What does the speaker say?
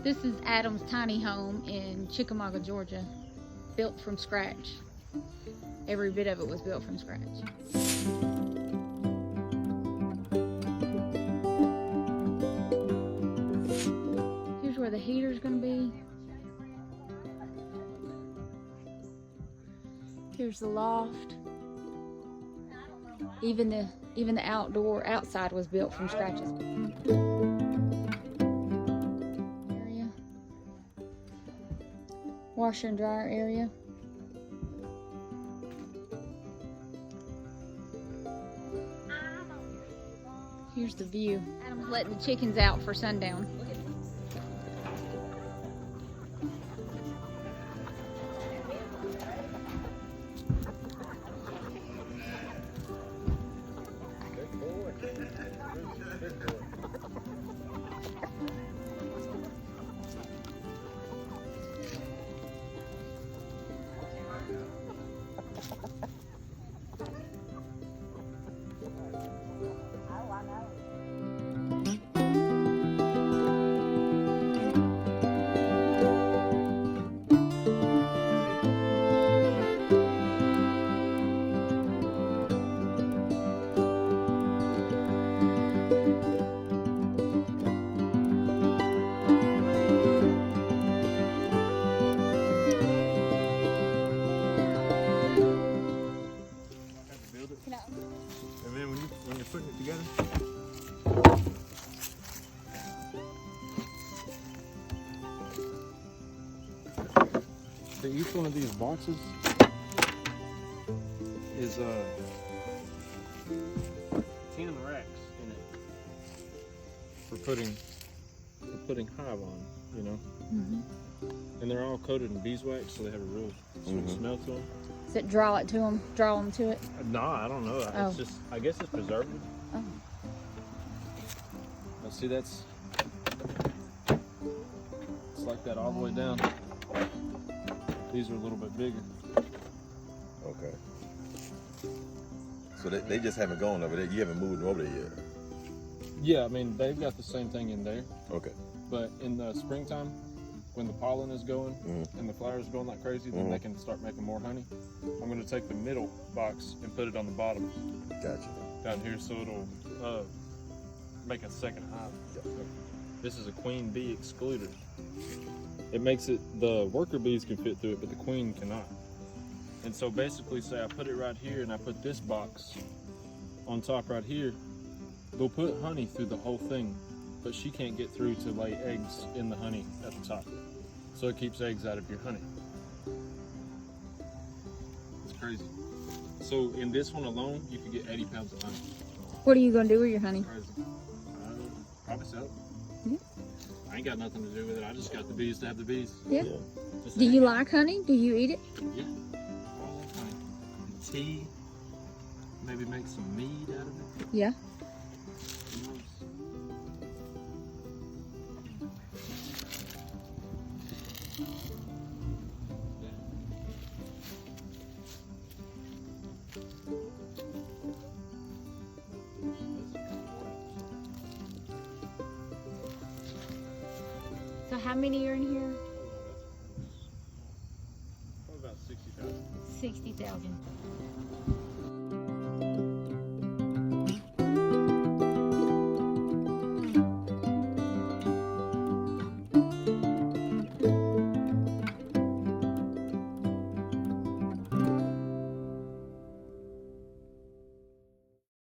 This is Adam's tiny home in Chickamauga, Georgia, built from scratch. Every bit of it was built from scratch. Here's where the heater's gonna be. Here's the loft. Even the outside was built from scratches. Area. Washer and dryer area. Here's the view. Adam's letting the chickens out for sundown. And then when you're putting it together, so each one of these boxes is 10 racks in it for putting hive on, you know. And they're all coated in beeswax, so they have a real sweet smell to them. Does it draw them to it? No, I don't know. Oh. It's just, I guess it's preservative. Oh. Let's see, it's like that all the way down. These are a little bit bigger. Okay. So they just haven't gone over there. You haven't moved them over there yet. Yeah, I mean, they've got the same thing in there. Okay. But in the springtime, when the pollen is going and the flowers are going like crazy, then they can start making more honey. I'm going to take the middle box and put it on the bottom. Gotcha. Down here, so it'll make a second hive. Yep. This is a queen bee excluder. It makes it, the worker bees can fit through it, but the queen cannot. And so basically, say I put it right here and I put this box on top right here, they'll put honey through the whole thing, but she can't get through to lay eggs in the honey at the top. So it keeps eggs out of your honey. It's crazy. So in this one alone, you could get 80 pounds of honey. What are you gonna do with your honey? Crazy. Probably sell it. Yeah. I ain't got nothing to do with it. I just got the bees to have the bees. Yeah. Just Do you like honey? Do you eat it? Yeah. All the honey. And tea. Maybe make some mead out of it. Yeah. So how many are in here?